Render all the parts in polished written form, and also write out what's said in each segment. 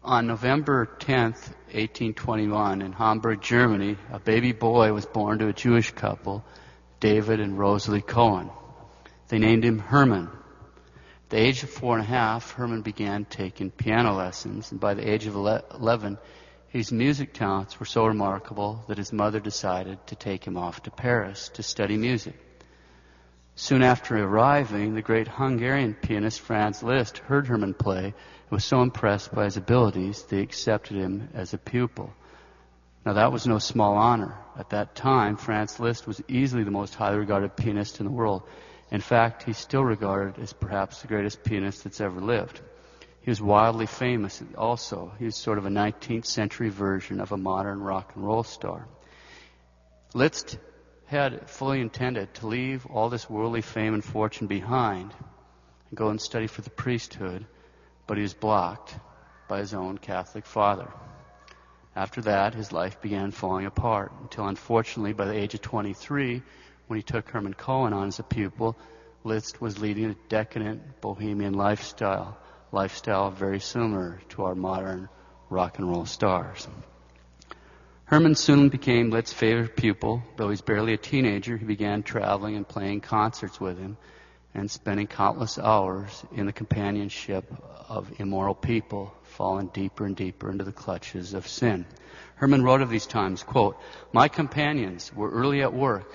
On November 10th, 1821, in Hamburg, Germany, a baby boy was born to a Jewish couple, David and Rosalie Cohen. They named him Herman. At the age of 4.5, Herman began taking piano lessons, and by the age of 11, his music talents were so remarkable that his mother decided to take him off to Paris to study music. Soon after arriving, the great Hungarian pianist Franz Liszt heard Herman play and was so impressed by his abilities they accepted him as a pupil. Now that was no small honor. At that time, Franz Liszt was easily the most highly regarded pianist in the world. In fact, he's still regarded as perhaps the greatest pianist that's ever lived. He was wildly famous also. He was sort of a 19th century version of a modern rock and roll star. Liszt had fully intended to leave all this worldly fame and fortune behind and go and study for the priesthood, but he was blocked by his own Catholic father. After that, his life began falling apart until, unfortunately, by the age of 23, when he took Herman Cohen on as a pupil, Liszt was leading a decadent bohemian lifestyle very similar to our modern rock and roll stars. Herman soon became Liszt's favorite pupil. Though he's barely a teenager, he began traveling and playing concerts with him and spending countless hours in the companionship of immoral people, falling deeper and deeper into the clutches of sin. Herman wrote of these times, quote, "My companions were early at work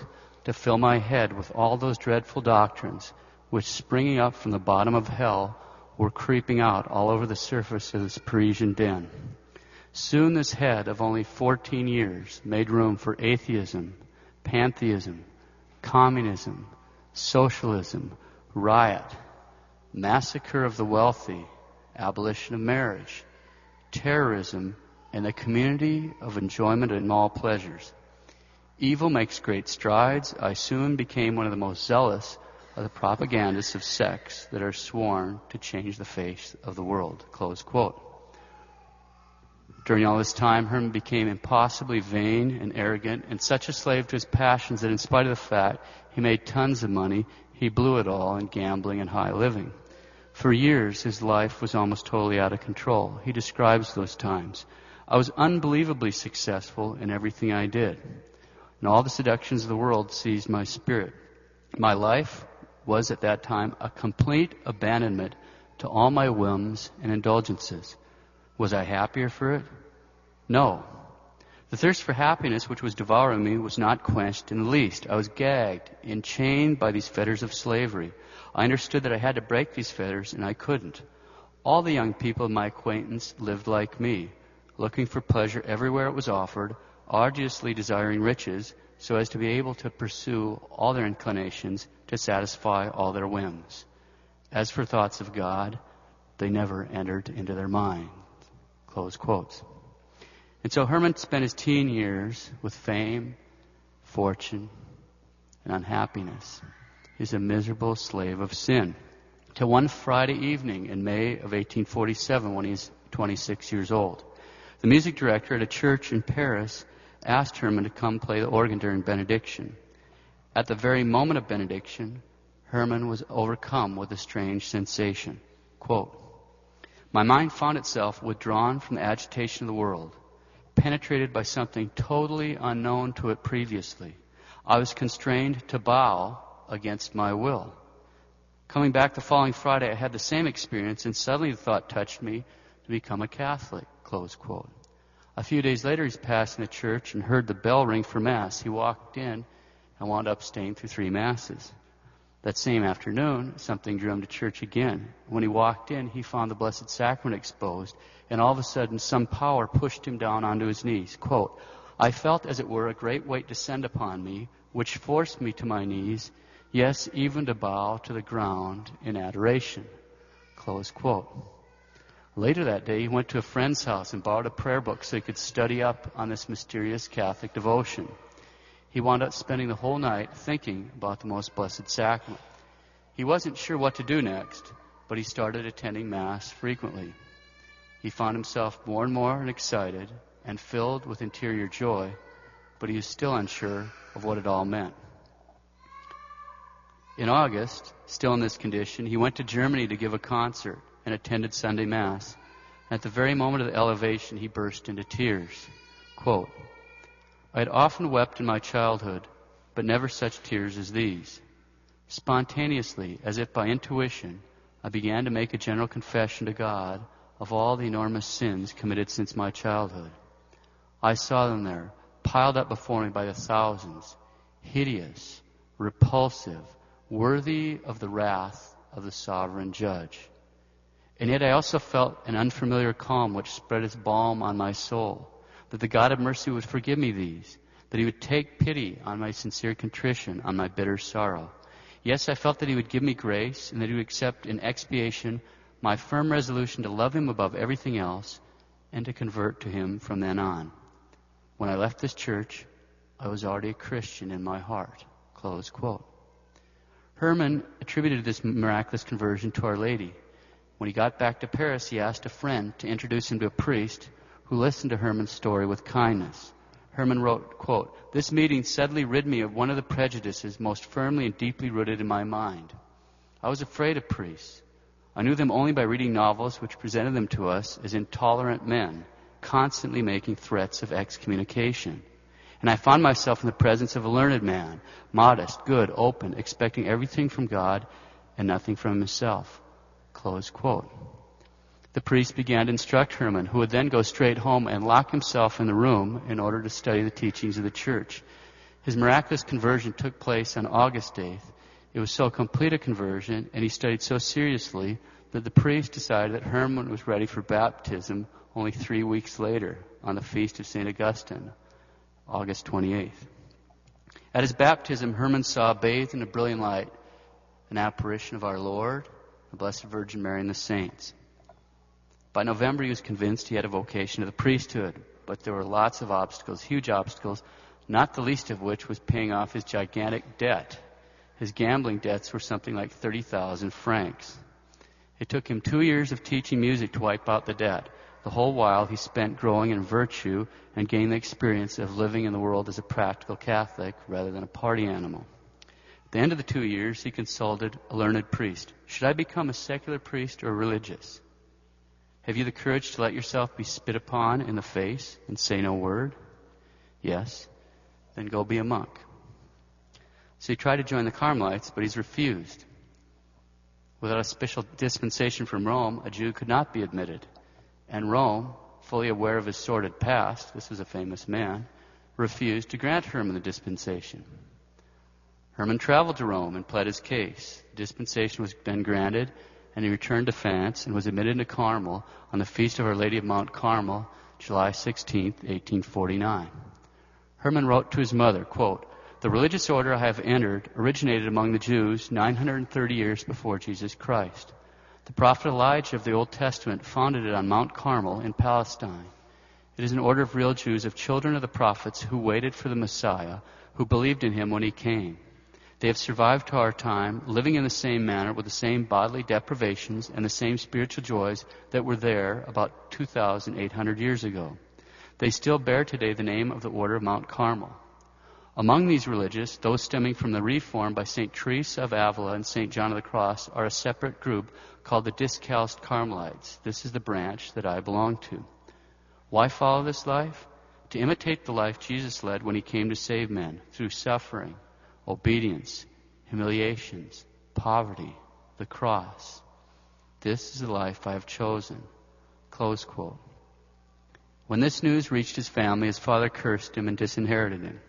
to fill my head with all those dreadful doctrines which, springing up from the bottom of hell, were creeping out all over the surface of this Parisian den. Soon this head of only 14 years made room for atheism, pantheism, communism, socialism, riot, massacre of the wealthy, abolition of marriage, terrorism, and the community of enjoyment and all pleasures. Evil makes great strides. I soon became one of the most zealous of the propagandists of sects that are sworn to change the face of the world." Close quote. During all this time, Herman became impossibly vain and arrogant and such a slave to his passions that in spite of the fact he made tons of money, he blew it all in gambling and high living. For years, his life was almost totally out of control. He describes those times. "I was unbelievably successful in everything I did, and all the seductions of the world seized my spirit. My life was at that time a complete abandonment to all my whims and indulgences. Was I happier for it? No. The thirst for happiness which was devouring me was not quenched in the least. I was gagged, enchained by these fetters of slavery. I understood that I had to break these fetters, and I couldn't. All the young people of my acquaintance lived like me, looking for pleasure everywhere it was offered, arduously desiring riches, so as to be able to pursue all their inclinations, to satisfy all their whims. As for thoughts of God, they never entered into their mind." Close quotes. And so Herman spent his teen years with fame, fortune, and unhappiness. He's a miserable slave of sin. Till one Friday evening in May of 1847, when he's 26 years old, the music director at a church in Paris asked Herman to come play the organ during benediction. At the very moment of benediction, Herman was overcome with a strange sensation. Quote, "My mind found itself withdrawn from the agitation of the world, penetrated by something totally unknown to it previously. I was constrained to bow against my will. Coming back the following Friday, I had the same experience, and suddenly the thought touched me to become a Catholic." Close quote. A few days later, he's passing the church and heard the bell ring for Mass. He walked in and wound up staying through 3 Masses. That same afternoon, something drew him to church again. When he walked in, he found the Blessed Sacrament exposed, and all of a sudden, some power pushed him down onto his knees. Quote, "I felt, as it were, a great weight descend upon me, which forced me to my knees, yes, even to bow to the ground in adoration." Close quote. Later that day, he went to a friend's house and borrowed a prayer book so he could study up on this mysterious Catholic devotion. He wound up spending the whole night thinking about the Most Blessed Sacrament. He wasn't sure what to do next, but he started attending Mass frequently. He found himself more and more excited and filled with interior joy, but he was still unsure of what it all meant. In August, still in this condition, he went to Germany to give a concert and attended Sunday Mass. And at the very moment of the elevation, he burst into tears. Quote, I had often wept in my childhood, but never such tears as these. Spontaneously, as if by intuition, I began to make a general confession to God of all the enormous sins committed since my childhood. I saw them there, piled up before me by the thousands, hideous, repulsive, worthy of the wrath of the sovereign judge. And yet I also felt an unfamiliar calm which spread its balm on my soul, that the God of mercy would forgive me these, that he would take pity on my sincere contrition, on my bitter sorrow. Yes, I felt that he would give me grace and that he would accept in expiation my firm resolution to love him above everything else and to convert to him from then on. When I left this church, I was already a Christian in my heart. Close quote. Herman attributed this miraculous conversion to Our Lady. When he got back to Paris, he asked a friend to introduce him to a priest who listened to Herman's story with kindness. Herman wrote, quote, this meeting suddenly rid me of one of the prejudices most firmly and deeply rooted in my mind. I was afraid of priests. I knew them only by reading novels which presented them to us as intolerant men, constantly making threats of excommunication. And I found myself in the presence of a learned man, modest, good, open, expecting everything from God and nothing from himself. Close quote. The priest began to instruct Herman, who would then go straight home and lock himself in the room in order to study the teachings of the church. His miraculous conversion took place on August 8th. It was so complete a conversion, and he studied so seriously, that the priest decided that Herman was ready for baptism only 3 weeks later, on the feast of St. Augustine, August 28th. At his baptism, Herman saw, bathed in a brilliant light, an apparition of our Lord, the Blessed Virgin Mary, and the saints. By November, he was convinced he had a vocation to the priesthood, but there were lots of obstacles, huge obstacles, not the least of which was paying off his gigantic debt. His gambling debts were something like 30,000 francs. It took him 2 years of teaching music to wipe out the debt. The whole while he spent growing in virtue and gaining the experience of living in the world as a practical Catholic rather than a party animal. At the end of the 2 years, he consulted a learned priest. Should I become a secular priest or religious? Have you the courage to let yourself be spit upon in the face and say no word? Yes. Then go be a monk. So he tried to join the Carmelites, but he's refused. Without a special dispensation from Rome, a Jew could not be admitted. And Rome, fully aware of his sordid past, this was a famous man, refused to grant Herman the dispensation. Herman traveled to Rome and pled his case. The dispensation was then granted, and he returned to France and was admitted into Carmel on the feast of Our Lady of Mount Carmel, July 16, 1849. Herman wrote to his mother, quote, the religious order I have entered originated among the Jews 930 years before Jesus Christ. The prophet Elijah of the Old Testament founded it on Mount Carmel in Palestine. It is an order of real Jews, of children of the prophets who waited for the Messiah, who believed in him when he came. They have survived to our time, living in the same manner with the same bodily deprivations and the same spiritual joys that were there about 2,800 years ago. They still bear today the name of the Order of Mount Carmel. Among these religious, those stemming from the Reform by St. Teresa of Avila and St. John of the Cross are a separate group called the Discalced Carmelites. This is the branch that I belong to. Why follow this life? To imitate the life Jesus led when he came to save men through suffering, obedience, humiliations, poverty, the cross. This is the life I have chosen. Close quote. When this news reached his family, his father cursed him and disinherited him.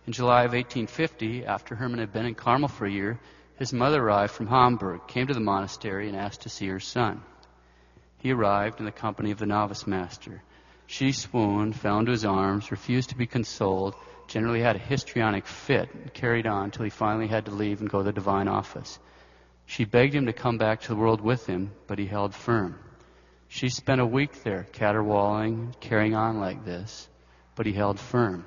In July of 1850, after Herman had been in Carmel for a year, his mother arrived from Hamburg, came to the monastery, and asked to see her son. He arrived in the company of the novice master. She swooned, fell into his arms, refused to be consoled, generally had a histrionic fit, and carried on till he finally had to leave and go to the divine office. She begged him to come back to the world with him, but he held firm. She spent a week there, caterwauling, carrying on like this, but he held firm.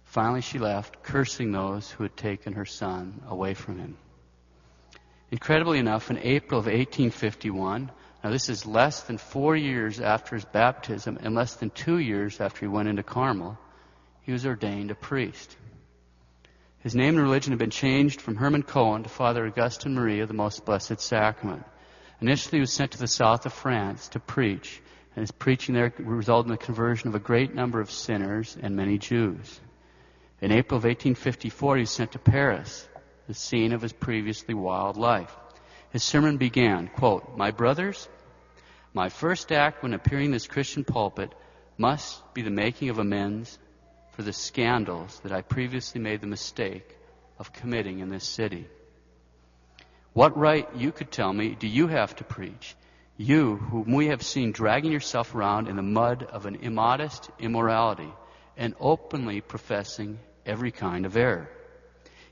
Finally she left, cursing those who had taken her son away from him. Incredibly enough, in April of 1851, now this is less than 4 years after his baptism and less than 2 years after he went into Carmel, he was ordained a priest. His name and religion had been changed from Herman Cohen to Father Augustine Maria of the Most Blessed Sacrament. Initially, he was sent to the south of France to preach, and his preaching there resulted in the conversion of a great number of sinners and many Jews. In April of 1854, he was sent to Paris, the scene of his previously wild life. His sermon began, quote, "My brothers, my first act when appearing in this Christian pulpit must be the making of amends for the scandals that I previously made the mistake of committing in this city. What right, you could tell me, do you have to preach? You, whom we have seen dragging yourself around in the mud of an immodest immorality and openly professing every kind of error.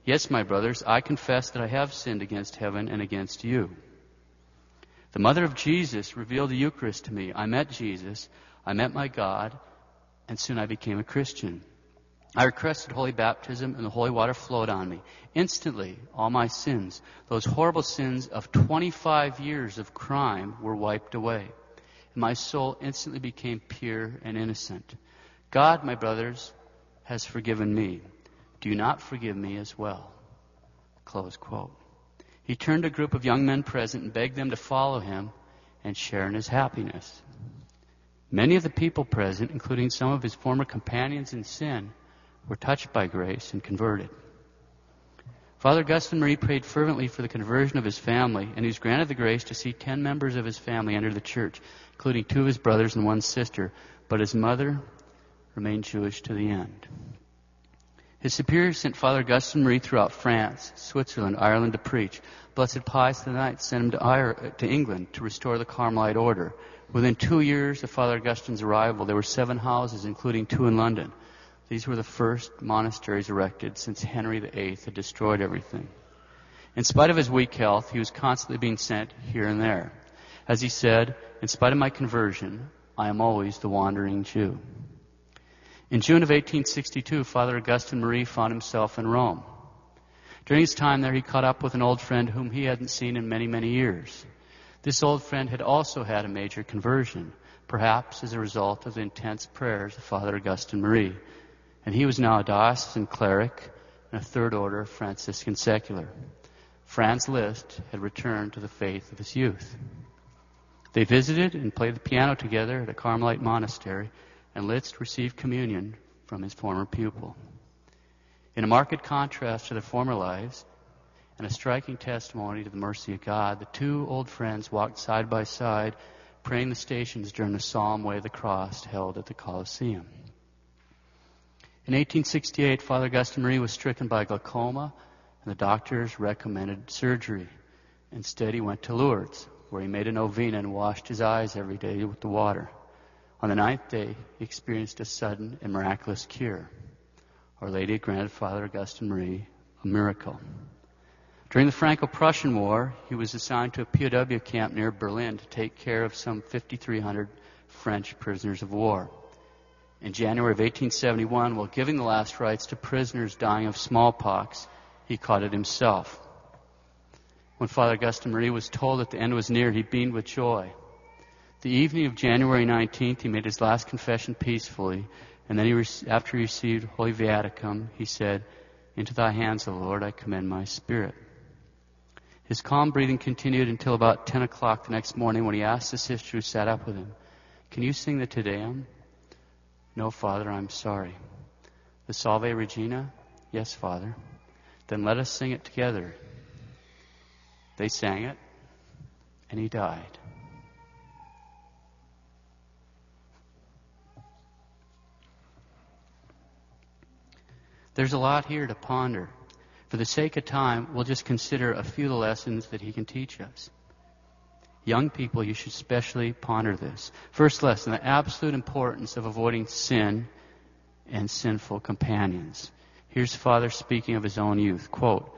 Yes, my brothers, I confess that I have sinned against heaven and against you. The mother of Jesus revealed the Eucharist to me. I met Jesus, I met my God, and soon I became a Christian. I requested holy baptism, and the holy water flowed on me. Instantly, all my sins, those horrible sins of 25 years of crime, were wiped away. And my soul instantly became pure and innocent. God, my brothers, has forgiven me. Do you not forgive me as well?" Close quote. He turned to a group of young men present and begged them to follow him and share in his happiness. Many of the people present, including some of his former companions in sin, were touched by grace and converted. Father Augustine Marie prayed fervently for the conversion of his family, and he was granted the grace to see 10 members of his family enter the church, including 2 of his brothers and 1 sister, but his mother remained Jewish to the end. His superiors sent Father Augustine Marie throughout France, Switzerland, Ireland to preach. Blessed Pius IX sent him to England to restore the Carmelite order. Within 2 years of Father Augustine's arrival, there were 7 houses, including 2 in London. These were the first monasteries erected since Henry VIII had destroyed everything. In spite of his weak health, he was constantly being sent here and there. As he said, "In spite of my conversion, I am always the wandering Jew." In June of 1862, Father Augustine Marie found himself in Rome. During his time there, he caught up with an old friend whom he hadn't seen in many, many years. This old friend had also had a major conversion, perhaps as a result of the intense prayers of Father Augustine Marie, and he was now a diocesan cleric and a third order Franciscan secular. Franz Liszt had returned to the faith of his youth. They visited and played the piano together at a Carmelite monastery, and Liszt received communion from his former pupil. In a marked contrast to their former lives, and a striking testimony to the mercy of God, the 2 old friends walked side by side, praying the stations during the solemn way of the cross held at the Colosseum. In 1868, Father Augustine Marie was stricken by glaucoma, and the doctors recommended surgery. Instead, he went to Lourdes, where he made a novena and washed his eyes every day with the water. On the 9th day, he experienced a sudden and miraculous cure. Our Lady granted Father Augustine Marie a miracle. During the Franco-Prussian War, he was assigned to a POW camp near Berlin to take care of some 5,300 French prisoners of war. In January of 1871, while giving the last rites to prisoners dying of smallpox, he caught it himself. When Father Augustine Marie was told that the end was near, he beamed with joy. The evening of January 19th, he made his last confession peacefully, and then after he received Holy Viaticum, he said, "Into thy hands, O Lord, I commend my spirit." His calm breathing continued until about 10 o'clock the next morning when he asked the sister who sat up with him, "Can you sing the Te Deum?" "No, Father, I'm sorry." "The Salve Regina?" "Yes, Father." "Then let us sing it together." They sang it, and he died. There's a lot here to ponder. For the sake of time, we'll just consider a few of the lessons that he can teach us. Young people, you should especially ponder this. First lesson, the absolute importance of avoiding sin and sinful companions. Here's Father speaking of his own youth. Quote,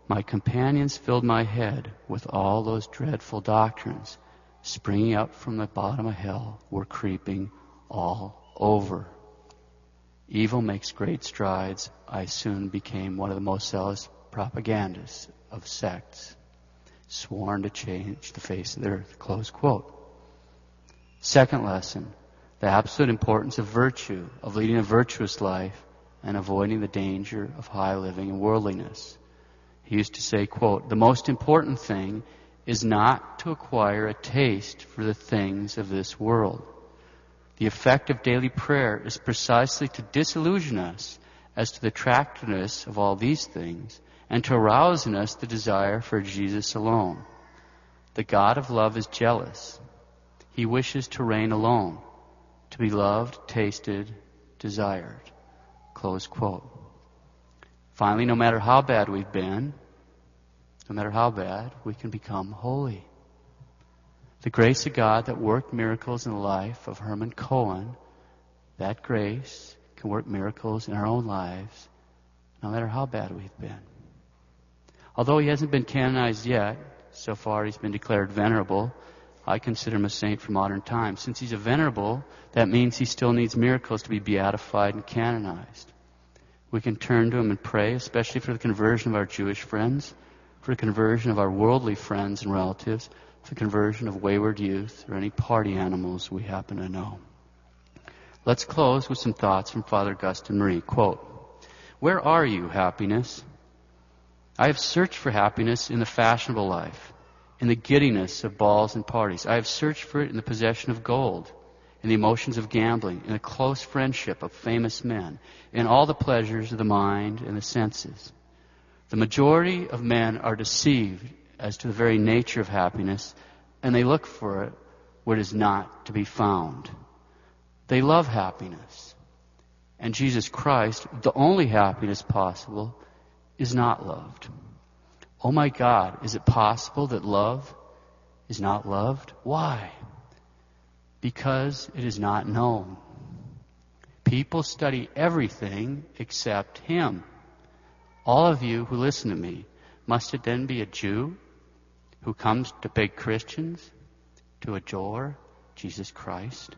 "My companions filled my head with all those dreadful doctrines, springing up from the bottom of hell, were creeping all over. Evil makes great strides. I soon became one of the most zealous propagandists of sects, sworn to change the face of the earth." Close quote. Second lesson, the absolute importance of virtue, of leading a virtuous life, and avoiding the danger of high living and worldliness. He used to say, quote, "The most important thing is not to acquire a taste for the things of this world. The effect of daily prayer is precisely to disillusion us as to the attractiveness of all these things and to arouse in us the desire for Jesus alone. The God of love is jealous. He wishes to reign alone, to be loved, tasted, desired. Close quote. Finally, no matter how bad we've been, no matter how bad, we can become holy. The grace of God that worked miracles in the life of Herman Cohen, that grace can work miracles in our own lives, no matter how bad we've been. Although he hasn't been canonized yet, so far he's been declared venerable, I consider him a saint for modern times. Since he's a venerable, that means he still needs miracles to be beatified and canonized. We can turn to him and pray, especially for the conversion of our Jewish friends, for the conversion of our worldly friends and relatives, for the conversion of wayward youth or any party animals we happen to know. Let's close with some thoughts from Father Augustine Marie. Quote, "Where are you, happiness? I have searched for happiness in the fashionable life, in the giddiness of balls and parties. I have searched for it in the possession of gold, in the emotions of gambling, in the close friendship of famous men, in all the pleasures of the mind and the senses. The majority of men are deceived as to the very nature of happiness, and they look for it where it is not to be found. They love happiness, and Jesus Christ, the only happiness possible, is not loved. Oh my God, is it possible that love is not loved? Why? Because it is not known. People study everything except Him. All of you who listen to me, must it then be a Jew who comes to beg Christians to adore Jesus Christ?